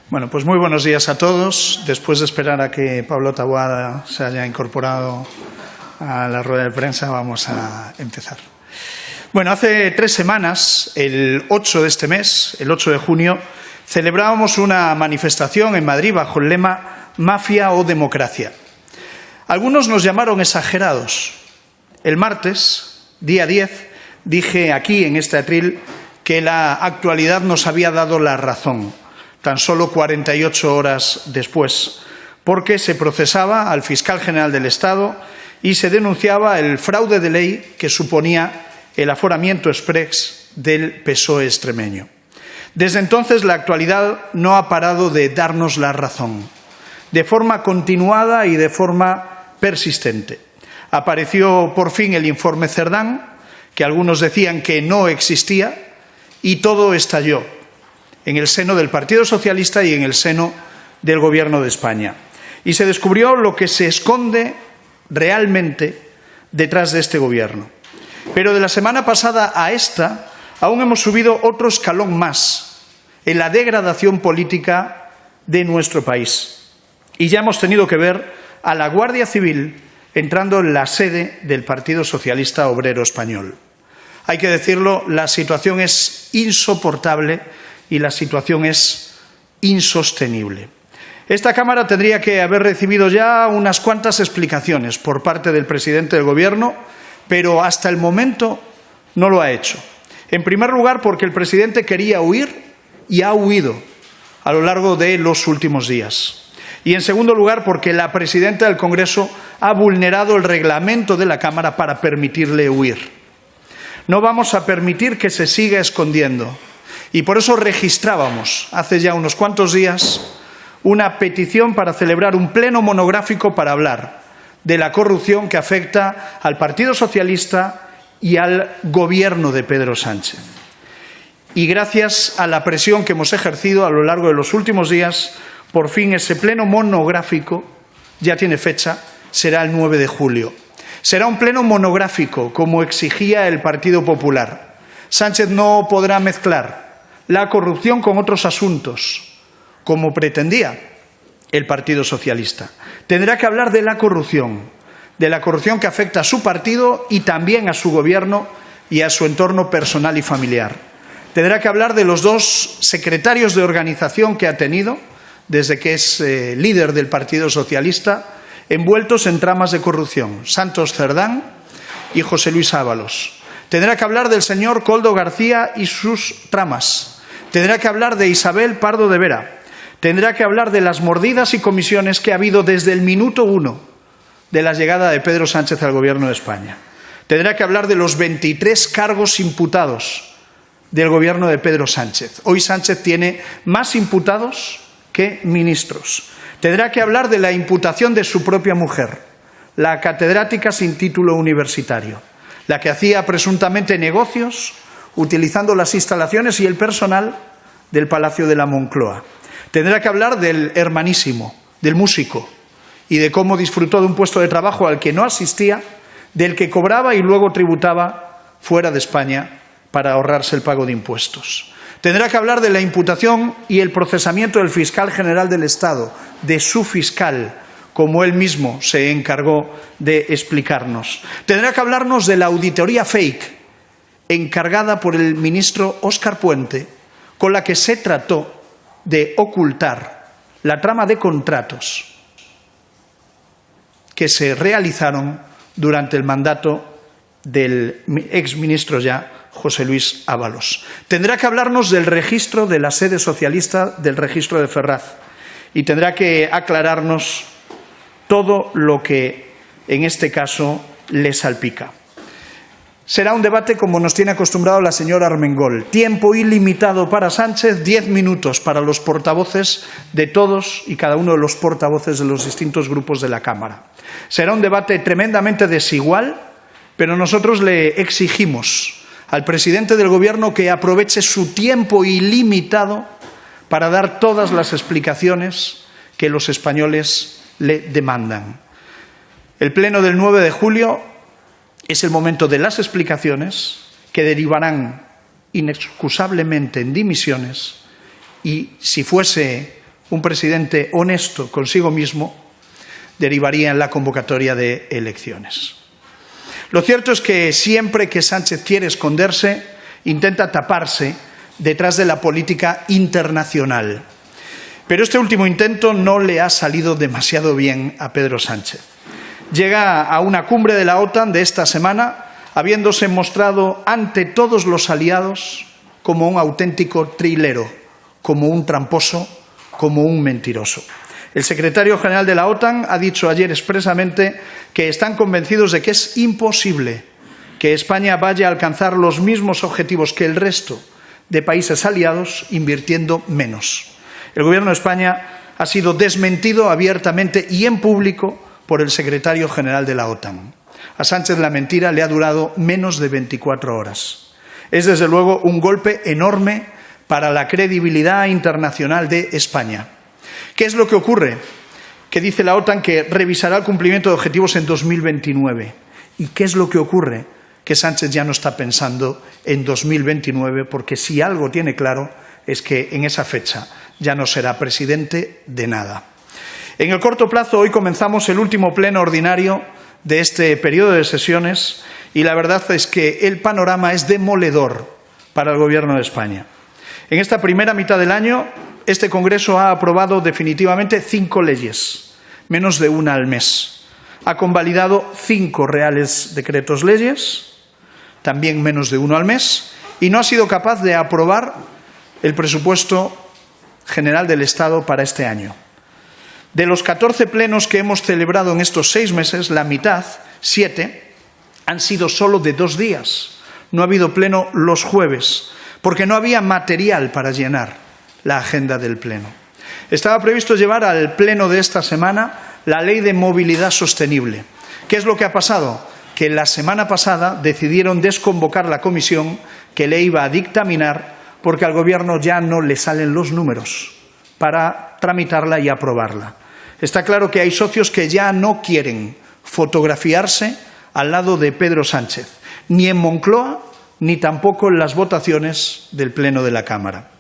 Bueno, pues muy buenos días a todos. Después de esperar a que Pablo Taboada se haya incorporado a la rueda de prensa, vamos a empezar. Bueno, hace 3 semanas, el 8 de este mes, el 8 de junio, celebrábamos una manifestación en Madrid bajo el lema «Mafia o democracia». Algunos nos llamaron exagerados. El martes, día 10, dije aquí en este atril que la actualidad nos había dado la razón, tan solo 48 horas después, porque se procesaba al fiscal general del Estado y se denunciaba el fraude de ley que suponía el aforamiento exprés del PSOE extremeño. Desde entonces la actualidad no ha parado de darnos la razón, de forma continuada y de forma persistente. Apareció por fin el informe Cerdán, que algunos decían que no existía, y todo estalló en el seno del Partido Socialista y en el seno del Gobierno de España. Y se descubrió lo que se esconde realmente detrás de este Gobierno. Pero de la semana pasada a esta, aún hemos subido otro escalón más en la degradación política de nuestro país. Y ya hemos tenido que ver a la Guardia Civil entrando en la sede del Partido Socialista Obrero Español. Hay que decirlo, la situación es insoportable y la situación es insostenible. Esta Cámara tendría que haber recibido ya unas cuantas explicaciones por parte del presidente del Gobierno, pero hasta el momento no lo ha hecho. En primer lugar, porque el presidente quería huir y ha huido a lo largo de los últimos días. Y en segundo lugar, porque la presidenta del Congreso ha vulnerado el reglamento de la Cámara para permitirle huir. No vamos a permitir que se siga escondiendo. Y por eso registrábamos hace ya unos cuantos días una petición para celebrar un pleno monográfico para hablar de la corrupción que afecta al Partido Socialista y al Gobierno de Pedro Sánchez. Y gracias a la presión que hemos ejercido a lo largo de los últimos días, por fin ese pleno monográfico ya tiene fecha, será el 9 de julio. Será un pleno monográfico, como exigía el Partido Popular. Sánchez no podrá mezclar la corrupción con otros asuntos, como pretendía el Partido Socialista. Tendrá que hablar de la corrupción que afecta a su partido y también a su gobierno y a su entorno personal y familiar. Tendrá que hablar de los 2 secretarios de organización que ha tenido, desde que es líder del Partido Socialista, envueltos en tramas de corrupción, Santos Cerdán y José Luis Ábalos. Tendrá que hablar del señor Koldo García y sus tramas. Tendrá que hablar de Isabel Pardo de Vera. Tendrá que hablar de las mordidas y comisiones que ha habido desde el minuto 1 de la llegada de Pedro Sánchez al Gobierno de España. Tendrá que hablar de los 23 cargos imputados del Gobierno de Pedro Sánchez. Hoy Sánchez tiene más imputados que ministros. Tendrá que hablar de la imputación de su propia mujer, la catedrática sin título universitario, la que hacía presuntamente negocios utilizando las instalaciones y el personal del Palacio de la Moncloa. Tendrá que hablar del hermanísimo, del músico, y de cómo disfrutó de un puesto de trabajo al que no asistía, del que cobraba y luego tributaba fuera de España para ahorrarse el pago de impuestos. Tendrá que hablar de la imputación y el procesamiento del fiscal general del Estado, de su fiscal, como él mismo se encargó de explicarnos. Tendrá que hablarnos de la auditoría fake encargada por el ministro Óscar Puente, con la que se trató de ocultar la trama de contratos que se realizaron durante el mandato del exministro ya José Luis Ábalos. Tendrá que hablarnos del registro de la sede socialista, del registro de Ferraz, y tendrá que aclararnos todo lo que en este caso le salpica. Será un debate como nos tiene acostumbrado la señora Armengol. Tiempo ilimitado para Sánchez, 10 minutos para los portavoces de todos y cada uno de los portavoces de los distintos grupos de la Cámara. Será un debate tremendamente desigual, pero nosotros le exigimos al presidente del Gobierno que aproveche su tiempo ilimitado para dar todas las explicaciones que los españoles le demandan. El pleno del 9 de julio es el momento de las explicaciones que derivarán inexcusablemente en dimisiones y si fuese un presidente honesto consigo mismo, derivaría en la convocatoria de elecciones. Lo cierto es que siempre que Sánchez quiere esconderse, intenta taparse detrás de la política internacional. Pero este último intento no le ha salido demasiado bien a Pedro Sánchez. Llega a una cumbre de la OTAN de esta semana, habiéndose mostrado ante todos los aliados como un auténtico trilero, como un tramposo, como un mentiroso. El secretario general de la OTAN ha dicho ayer expresamente que están convencidos de que es imposible que España vaya a alcanzar los mismos objetivos que el resto de países aliados invirtiendo menos. El Gobierno de España ha sido desmentido abiertamente y en público por el secretario general de la OTAN. A Sánchez la mentira le ha durado menos de 24 horas. Es desde luego un golpe enorme para la credibilidad internacional de España. ¿Qué es lo que ocurre? Que dice la OTAN que revisará el cumplimiento de objetivos en 2029. ¿Y qué es lo que ocurre? Que Sánchez ya no está pensando en 2029, porque si algo tiene claro es que en esa fecha ya no será presidente de nada. En el corto plazo, hoy comenzamos el último pleno ordinario de este periodo de sesiones y la verdad es que el panorama es demoledor para el Gobierno de España. En esta primera mitad del año, este Congreso ha aprobado definitivamente 5 leyes, menos de una al mes. Ha convalidado 5 reales decretos leyes, también menos de uno al mes, y no ha sido capaz de aprobar el presupuesto general del Estado para este año. De los 14 plenos que hemos celebrado en estos 6 meses, la mitad, 7, han sido solo de 2 días. No ha habido pleno los jueves, porque no había material para llenar la agenda del pleno. Estaba previsto llevar al pleno de esta semana la Ley de Movilidad Sostenible. ¿Qué es lo que ha pasado? Que la semana pasada decidieron desconvocar la comisión que le iba a dictaminar porque al Gobierno ya no le salen los números para tramitarla y aprobarla. Está claro que hay socios que ya no quieren fotografiarse al lado de Pedro Sánchez, ni en Moncloa, ni tampoco en las votaciones del Pleno de la Cámara.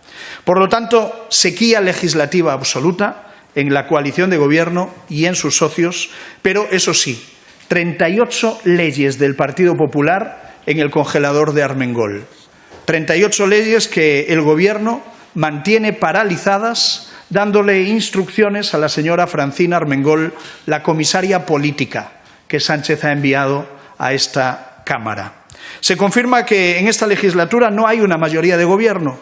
Por lo tanto, sequía legislativa absoluta en la coalición de Gobierno y en sus socios, pero eso sí, 38 leyes del Partido Popular en el congelador de Armengol. 38 leyes que el Gobierno mantiene paralizadas, dándole instrucciones a la señora Francina Armengol, la comisaria política que Sánchez ha enviado a esta Cámara. Se confirma que en esta legislatura no hay una mayoría de Gobierno.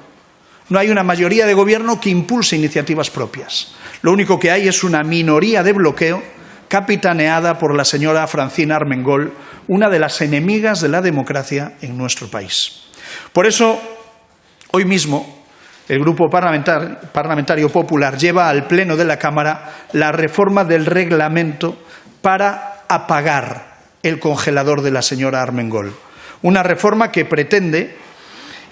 No hay una mayoría de Gobierno que impulse iniciativas propias. Lo único que hay es una minoría de bloqueo capitaneada por la señora Francina Armengol, una de las enemigas de la democracia en nuestro país. Por eso, hoy mismo, el Grupo Parlamentario Popular lleva al Pleno de la Cámara la reforma del reglamento para apagar el congelador de la señora Armengol. Una reforma que pretende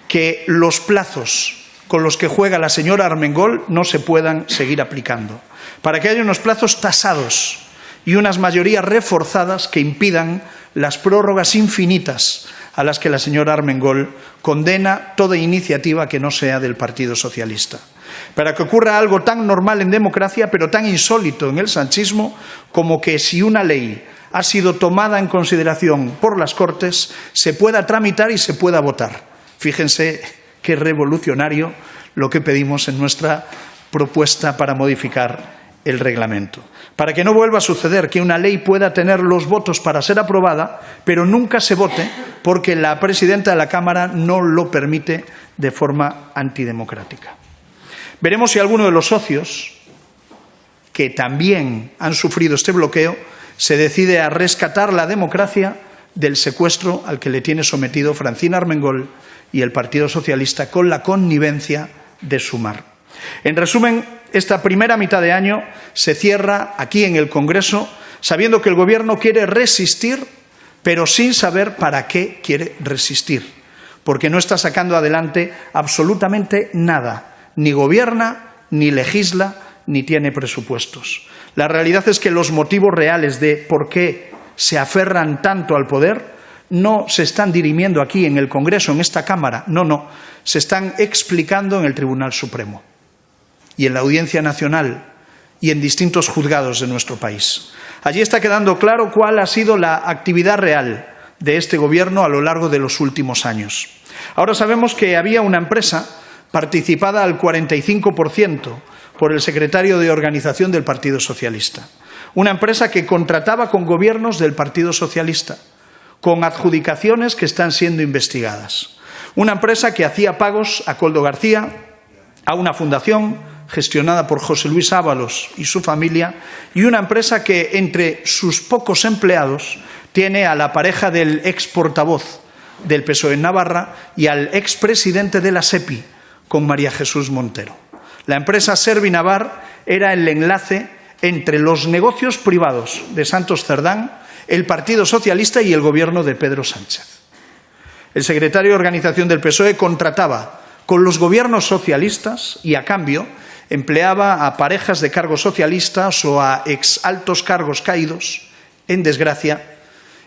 que los plazos con los que juega la señora Armengol no se puedan seguir aplicando, para que haya unos plazos tasados y unas mayorías reforzadas que impidan las prórrogas infinitas a las que la señora Armengol condena toda iniciativa que no sea del Partido Socialista. Para que ocurra algo tan normal en democracia, pero tan insólito en el sanchismo, como que si una ley ha sido tomada en consideración por las Cortes, se pueda tramitar y se pueda votar. Fíjense qué revolucionario lo que pedimos en nuestra propuesta para modificar el reglamento. Para que no vuelva a suceder que una ley pueda tener los votos para ser aprobada, pero nunca se vote porque la presidenta de la Cámara no lo permite de forma antidemocrática. Veremos si alguno de los socios, que también han sufrido este bloqueo, se decide a rescatar la democracia del secuestro al que le tiene sometido Francina Armengol y el Partido Socialista con la connivencia de Sumar. En resumen, esta primera mitad de año se cierra aquí en el Congreso sabiendo que el Gobierno quiere resistir, pero sin saber para qué quiere resistir, porque no está sacando adelante absolutamente nada, ni gobierna, ni legisla, ni tiene presupuestos. La realidad es que los motivos reales de por qué se aferran tanto al poder no se están dirimiendo aquí en el Congreso, en esta Cámara, no, se están explicando en el Tribunal Supremo. y en la Audiencia Nacional y en distintos juzgados de nuestro país. Allí está quedando claro cuál ha sido la actividad real de este Gobierno a lo largo de los últimos años. Ahora sabemos que había una empresa participada al 45% por el secretario de Organización del Partido Socialista. Una empresa que contrataba con gobiernos del Partido Socialista, con adjudicaciones que están siendo investigadas. Una empresa que hacía pagos a Koldo García, a una fundación gestionada por José Luis Ábalos y su familia, y una empresa que entre sus pocos empleados tiene a la pareja del ex portavoz del PSOE en Navarra y al expresidente de la SEPI, con María Jesús Montero. La empresa Servinavar era el enlace entre los negocios privados de Santos Cerdán, el Partido Socialista y el gobierno de Pedro Sánchez. El secretario de Organización del PSOE contrataba con los gobiernos socialistas y, a cambio, empleaba a parejas de cargos socialistas o a ex altos cargos caídos en desgracia.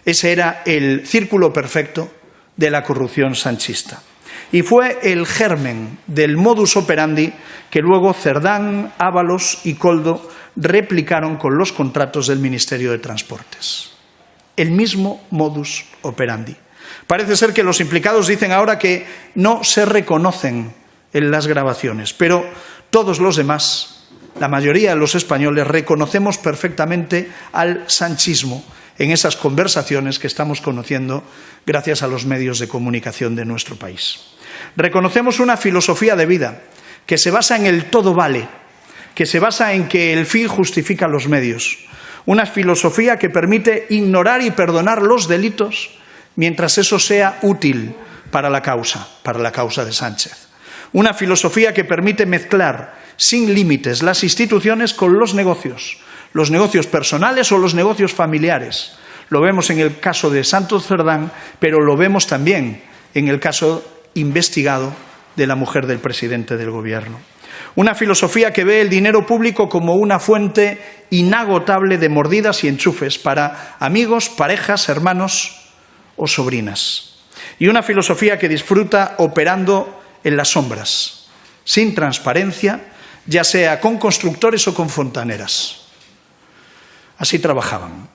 Ese era el círculo perfecto de la corrupción sanchista. Y fue el germen del modus operandi que luego Cerdán, Ábalos y Koldo replicaron con los contratos del Ministerio de Transportes. El mismo modus operandi. Parece ser que los implicados dicen ahora que no se reconocen en las grabaciones, pero todos los demás, la mayoría de los españoles, reconocemos perfectamente al sanchismo en esas conversaciones que estamos conociendo gracias a los medios de comunicación de nuestro país. Reconocemos una filosofía de vida que se basa en el todo vale, que se basa en que el fin justifica los medios. Una filosofía que permite ignorar y perdonar los delitos mientras eso sea útil para la causa de Sánchez. Una filosofía que permite mezclar sin límites las instituciones con los negocios personales o los negocios familiares. Lo vemos en el caso de Santos Cerdán, pero lo vemos también en el caso investigado de la mujer del presidente del Gobierno. Una filosofía que ve el dinero público como una fuente inagotable de mordidas y enchufes para amigos, parejas, hermanos o sobrinas. Y una filosofía que disfruta operando en las sombras, sin transparencia, ya sea con constructores o con fontaneras. Así trabajaban.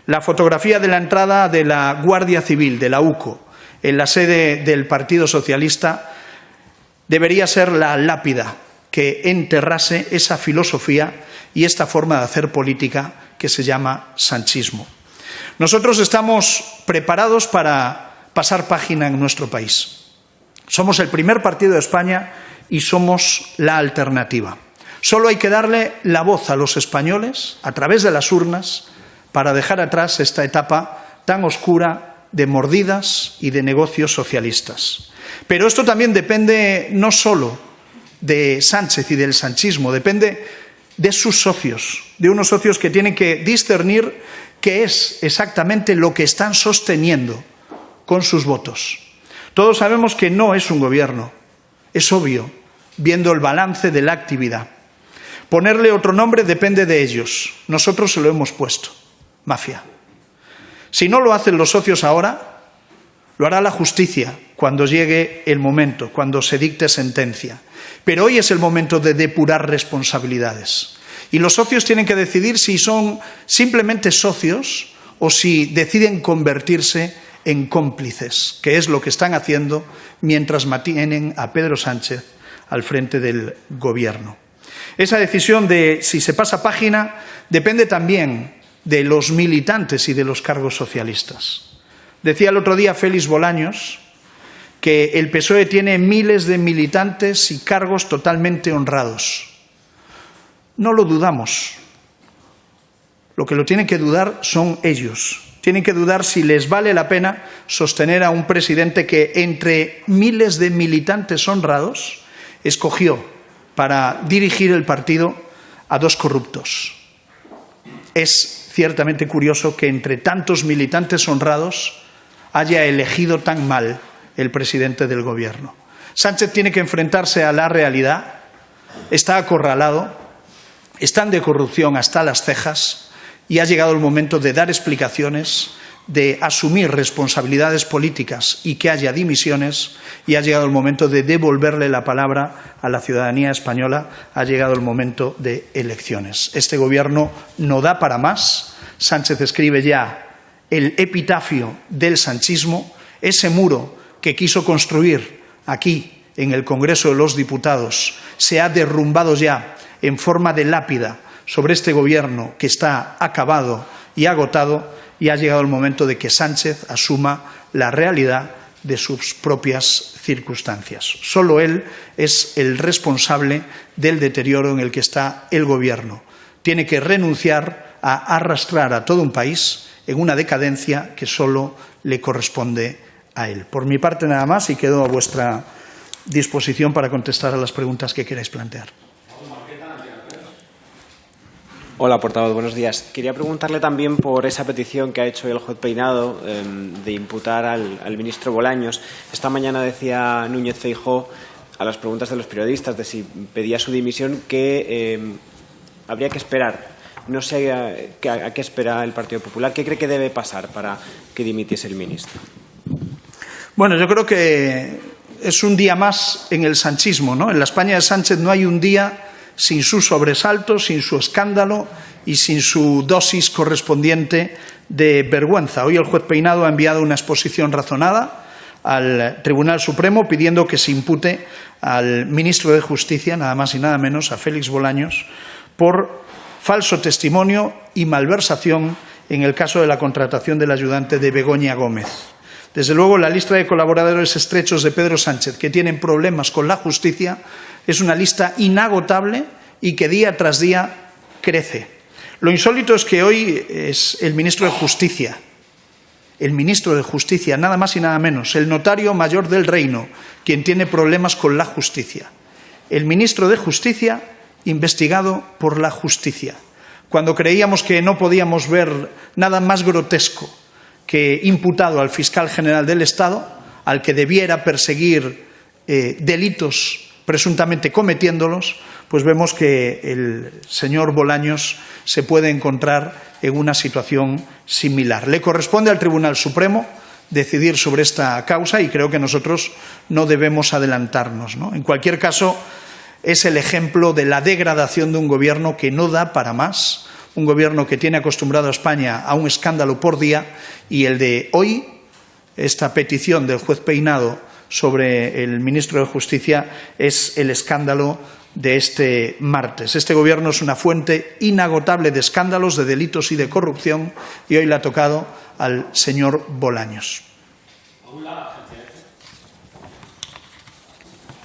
La fotografía de la entrada de la Guardia Civil, de la UCO, en la sede del Partido Socialista, debería ser la lápida que enterrase esa filosofía y esta forma de hacer política que se llama sanchismo. Nosotros estamos preparados para pasar página en nuestro país. Somos el primer partido de España y somos la alternativa. Solo hay que darle la voz a los españoles a través de las urnas para dejar atrás esta etapa tan oscura de mordidas y de negocios socialistas. Pero esto también depende no solo de Sánchez y del sanchismo, depende de sus socios, de unos socios que tienen que discernir qué es exactamente lo que están sosteniendo con sus votos. Todos sabemos que no es un gobierno, es obvio, viendo el balance de la actividad. Ponerle otro nombre depende de ellos, nosotros se lo hemos puesto, mafia. Si no lo hacen los socios ahora, lo hará la justicia cuando llegue el momento, cuando se dicte sentencia. Pero hoy es el momento de depurar responsabilidades. Y los socios tienen que decidir si son simplemente socios o si deciden convertirse en cómplices, que es lo que están haciendo mientras mantienen a Pedro Sánchez al frente del Gobierno. Esa decisión de si se pasa página depende también de los militantes y de los cargos socialistas. Decía el otro día Félix Bolaños que el PSOE tiene miles de militantes y cargos totalmente honrados. No lo dudamos. Lo que lo tienen que dudar son ellos. Tienen que dudar si les vale la pena sostener a un presidente que entre miles de militantes honrados escogió para dirigir el partido a dos corruptos. Es ciertamente curioso que entre tantos militantes honrados haya elegido tan mal el presidente del Gobierno. Sánchez tiene que enfrentarse a la realidad, está acorralado, están de corrupción hasta las cejas y ha llegado el momento de dar explicaciones, de asumir responsabilidades políticas y que haya dimisiones, y ha llegado el momento de devolverle la palabra a la ciudadanía española, ha llegado el momento de elecciones. Este Gobierno no da para más. Sánchez escribe ya el epitafio del sanchismo, ese muro que quiso construir aquí en el Congreso de los Diputados se ha derrumbado ya en forma de lápida sobre este Gobierno que está acabado y agotado, y ha llegado el momento de que Sánchez asuma la realidad de sus propias circunstancias. Solo él es el responsable del deterioro en el que está el Gobierno. Tiene que renunciar a arrastrar a todo un país en una decadencia que solo le corresponde a él. Por mi parte nada más, y quedo a vuestra disposición para contestar a las preguntas que queráis plantear. Hola, portavoz, buenos días. Quería preguntarle también por esa petición que ha hecho el juez Peinado de imputar al ministro Bolaños. Esta mañana decía Núñez Feijóo a las preguntas de los periodistas de si pedía su dimisión que habría que esperar. No sé a qué espera el Partido Popular. ¿Qué cree que debe pasar para que dimitiese el ministro? Bueno, yo creo que es un día más en el sanchismo, ¿no? En la España de Sánchez no hay un día sin su sobresalto, sin su escándalo y sin su dosis correspondiente de vergüenza. Hoy el juez Peinado ha enviado una exposición razonada al Tribunal Supremo pidiendo que se impute al ministro de Justicia, nada más y nada menos, a Félix Bolaños, por falso testimonio y malversación en el caso de la contratación del ayudante de Begoña Gómez. Desde luego, la lista de colaboradores estrechos de Pedro Sánchez que tienen problemas con la justicia es una lista inagotable y que día tras día crece. Lo insólito es que hoy es el ministro de Justicia, nada más y nada menos, el notario mayor del reino, quien tiene problemas con la justicia. El ministro de Justicia investigado por la justicia. Cuando creíamos que no podíamos ver nada más grotesco que imputado al fiscal general del Estado, al que debiera perseguir delitos presuntamente cometiéndolos, pues vemos que el señor Bolaños se puede encontrar en una situación similar. Le corresponde al Tribunal Supremo decidir sobre esta causa y creo que nosotros no debemos adelantarnos, ¿no? En cualquier caso, es el ejemplo de la degradación de un Gobierno que no da para más, un Gobierno que tiene acostumbrado a España a un escándalo por día, y el de hoy, esta petición del juez Peinado sobre el ministro de Justicia, es el escándalo de este martes. Este Gobierno es una fuente inagotable de escándalos, de delitos y de corrupción, y hoy le ha tocado al señor Bolaños.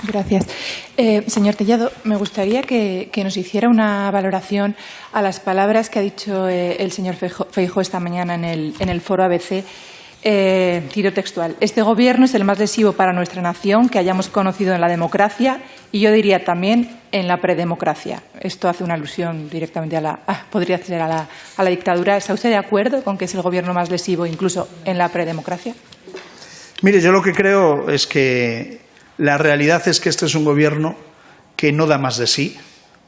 Gracias. Señor Tellado, me gustaría que nos hiciera una valoración a las palabras que ha dicho el señor Feijóo esta mañana en el foro ABC. Tiro textual. Este Gobierno es el más lesivo para nuestra nación que hayamos conocido en la democracia y yo diría también en la predemocracia. Esto hace una alusión directamente podría ser a la dictadura. ¿Está usted de acuerdo con que es el Gobierno más lesivo incluso en la predemocracia? Mire, yo lo que creo es que la realidad es que este es un Gobierno que no da más de sí,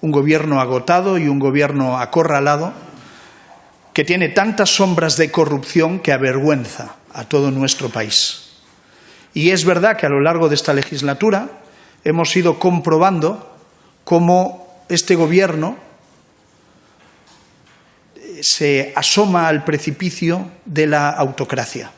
un Gobierno agotado y un Gobierno acorralado, que tiene tantas sombras de corrupción que avergüenza a todo nuestro país. Y es verdad que a lo largo de esta legislatura hemos ido comprobando cómo este Gobierno se asoma al precipicio de la autocracia.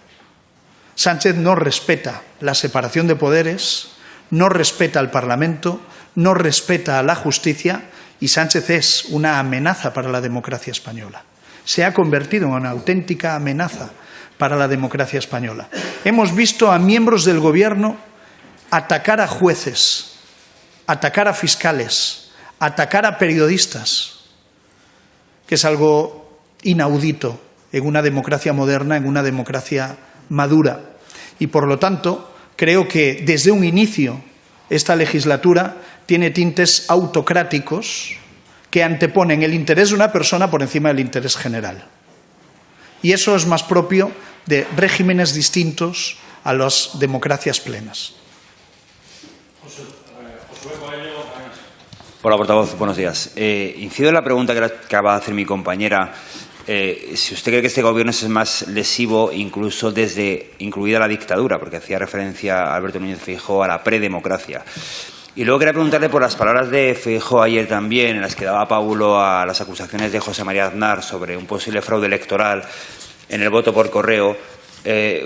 Sánchez no respeta la separación de poderes, no respeta al Parlamento, no respeta a la justicia, y Sánchez es una amenaza para la democracia española. Se ha convertido en una auténtica amenaza para la democracia española. Hemos visto a miembros del Gobierno atacar a jueces, atacar a fiscales, atacar a periodistas, que es algo inaudito en una democracia moderna, en una democracia madura. Y, por lo tanto, creo que desde un inicio esta legislatura tiene tintes autocráticos que anteponen el interés de una persona por encima del interés general. Y eso es más propio de regímenes distintos a las democracias plenas. Hola, portavoz, buenos días. Incido en la pregunta que acaba de hacer mi compañera si usted cree que este gobierno es más lesivo incluso incluida la dictadura, porque hacía referencia a Alberto Núñez Feijóo a la predemocracia. Y luego quería preguntarle por las palabras de Feijóo ayer también, en las que daba pábulo a las acusaciones de José María Aznar sobre un posible fraude electoral en el voto por correo.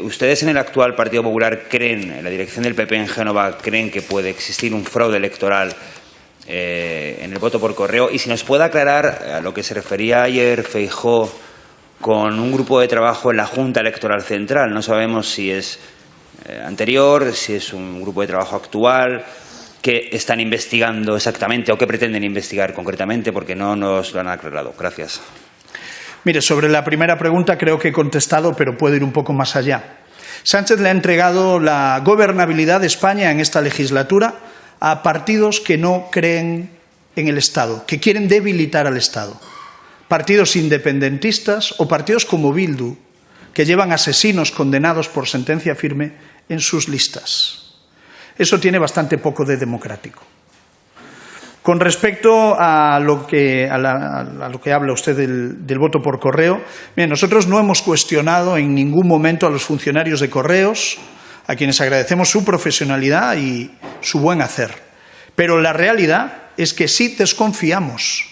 ¿Ustedes en el actual Partido Popular creen, en la dirección del PP en Génova, creen que puede existir un fraude electoral en el voto por correo? Y si nos puede aclarar a lo que se refería ayer Feijóo con un grupo de trabajo en la Junta Electoral Central. No sabemos si es anterior, si es un grupo de trabajo actual, qué están investigando exactamente o qué pretenden investigar concretamente, porque no nos lo han aclarado. Gracias. Mire, sobre la primera pregunta creo que he contestado, pero puedo ir un poco más allá. Sánchez le ha entregado la gobernabilidad de España en esta legislatura a partidos que no creen en el Estado, que quieren debilitar al Estado. Partidos independentistas o partidos como Bildu, que llevan asesinos condenados por sentencia firme en sus listas. Eso tiene bastante poco de democrático. Con respecto a lo que habla usted del voto por correo, bien, nosotros no hemos cuestionado en ningún momento a los funcionarios de Correos, a quienes agradecemos su profesionalidad y su buen hacer. Pero la realidad es que sí desconfiamos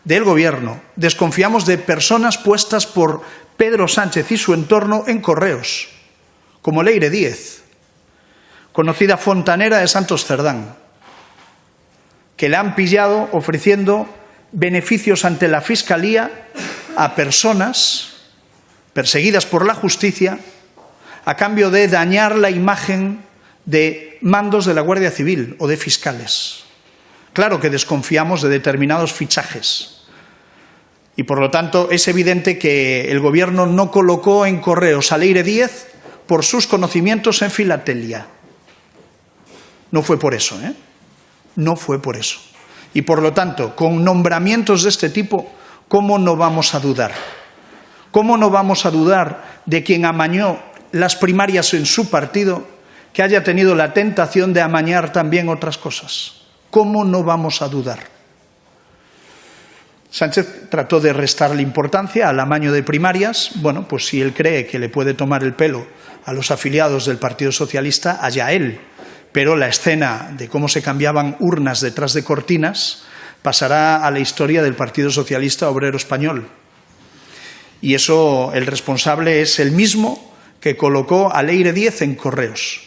del Gobierno, desconfiamos de personas puestas por Pedro Sánchez y su entorno en Correos, como Leire Díez, conocida fontanera de Santos Cerdán, que le han pillado ofreciendo beneficios ante la Fiscalía a personas perseguidas por la justicia a cambio de dañar la imagen de mandos de la Guardia Civil o de fiscales. Claro que desconfiamos de determinados fichajes y, por lo tanto, es evidente que el Gobierno no colocó en Correos a Leire Díez por sus conocimientos en filatelia. No fue por eso, ¿eh? No fue por eso. Y, por lo tanto, con nombramientos de este tipo, ¿cómo no vamos a dudar? ¿Cómo no vamos a dudar de quien amañó las primarias en su partido, que haya tenido la tentación de amañar también otras cosas? ¿Cómo no vamos a dudar? Sánchez trató de restarle importancia al amaño de primarias. Bueno, pues si él cree que le puede tomar el pelo a los afiliados del Partido Socialista, allá él. Pero la escena de cómo se cambiaban urnas detrás de cortinas pasará a la historia del Partido Socialista Obrero Español. Y eso, el responsable es el mismo que colocó a Leire Díez en Correos,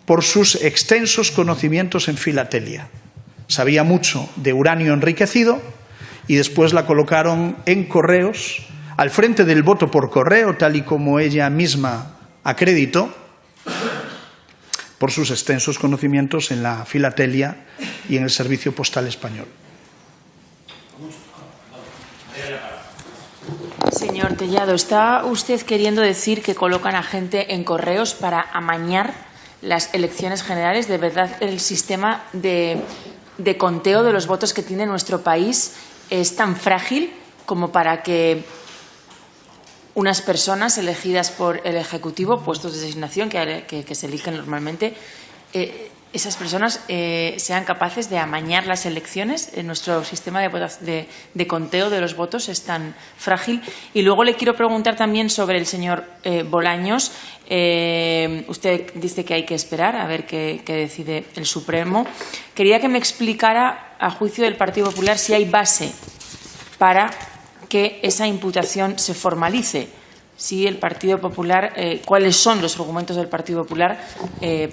por sus extensos conocimientos en filatelia. Sabía mucho de uranio enriquecido y después la colocaron en Correos, al frente del voto por correo, tal y como ella misma acreditó, por sus extensos conocimientos en la filatelia y en el servicio postal español. Señor Tellado, ¿está usted queriendo decir que colocan a gente en Correos para amañar las elecciones generales? ¿De verdad el sistema de conteo de los votos que tiene nuestro país es tan frágil como para que unas personas elegidas por el Ejecutivo, puestos de designación que se eligen normalmente, esas personas sean capaces de amañar las elecciones? Nuestro sistema de conteo de los votos es tan frágil. Y luego le quiero preguntar también sobre el señor Bolaños. Usted dice que hay que esperar a ver qué decide el Supremo. Quería que me explicara, a juicio del Partido Popular, si hay base para que esa imputación se formalice. Si el Partido Popular, cuáles son los argumentos del Partido Popular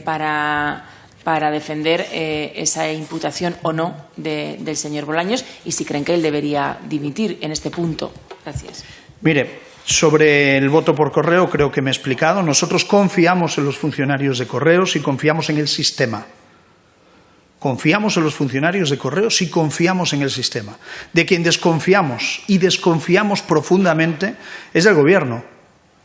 para defender esa imputación o no del señor Bolaños, y si creen que él debería dimitir en este punto. Gracias. Mire, sobre el voto por correo creo que me he explicado. Nosotros confiamos en los funcionarios de Correos y confiamos en el sistema. Confiamos en los funcionarios de Correos y confiamos en el sistema. De quien desconfiamos y desconfiamos profundamente es del Gobierno,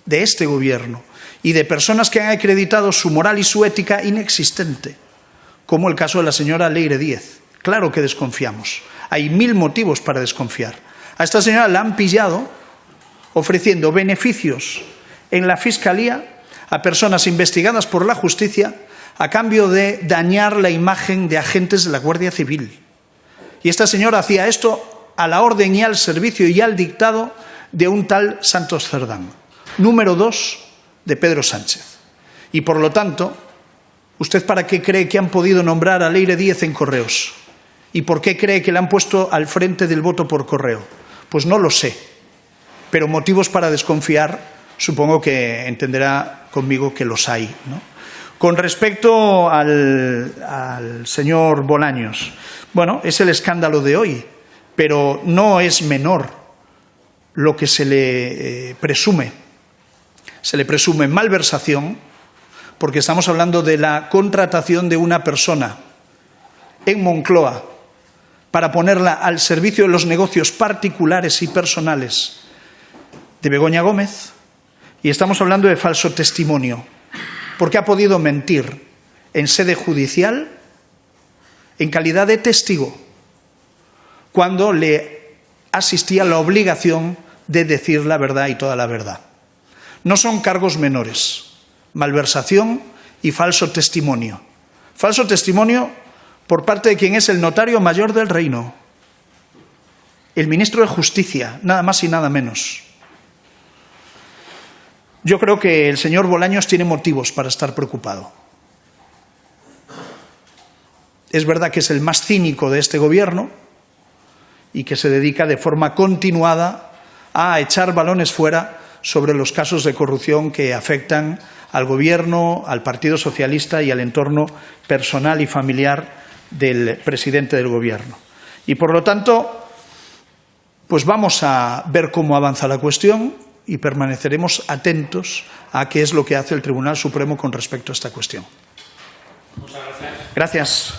de este Gobierno, y de personas que han acreditado su moral y su ética inexistente, como el caso de la señora Leire Díez. Claro que desconfiamos. Hay 1000 motivos para desconfiar. A esta señora la han pillado ofreciendo beneficios en la Fiscalía a personas investigadas por la justicia a cambio de dañar la imagen de agentes de la Guardia Civil. Y esta señora hacía esto a la orden y al servicio y al dictado de un tal Santos Cerdán, número 2 de Pedro Sánchez. Y por lo tanto, ¿usted para qué cree que han podido nombrar a Leire Díez en Correos? ¿Y por qué cree que le han puesto al frente del voto por correo? Pues no lo sé, pero motivos para desconfiar supongo que entenderá conmigo que los hay, ¿no? Con respecto al señor Bolaños, bueno, es el escándalo de hoy, pero no es menor lo que se le presume. Se le presume malversación, porque estamos hablando de la contratación de una persona en Moncloa para ponerla al servicio de los negocios particulares y personales de Begoña Gómez, y estamos hablando de falso testimonio, porque ha podido mentir en sede judicial en calidad de testigo cuando le asistía la obligación de decir la verdad y toda la verdad. No son cargos menores, malversación y falso testimonio. Falso testimonio por parte de quien es el notario mayor del reino, el ministro de Justicia, nada más y nada menos. Yo creo que el señor Bolaños tiene motivos para estar preocupado. Es verdad que es el más cínico de este gobierno y que se dedica de forma continuada a echar balones fuera sobre los casos de corrupción que afectan al gobierno, al Partido Socialista y al entorno personal y familiar del presidente del gobierno. Y por lo tanto, pues vamos a ver cómo avanza la cuestión y permaneceremos atentos a qué es lo que hace el Tribunal Supremo con respecto a esta cuestión. Muchas gracias. Gracias.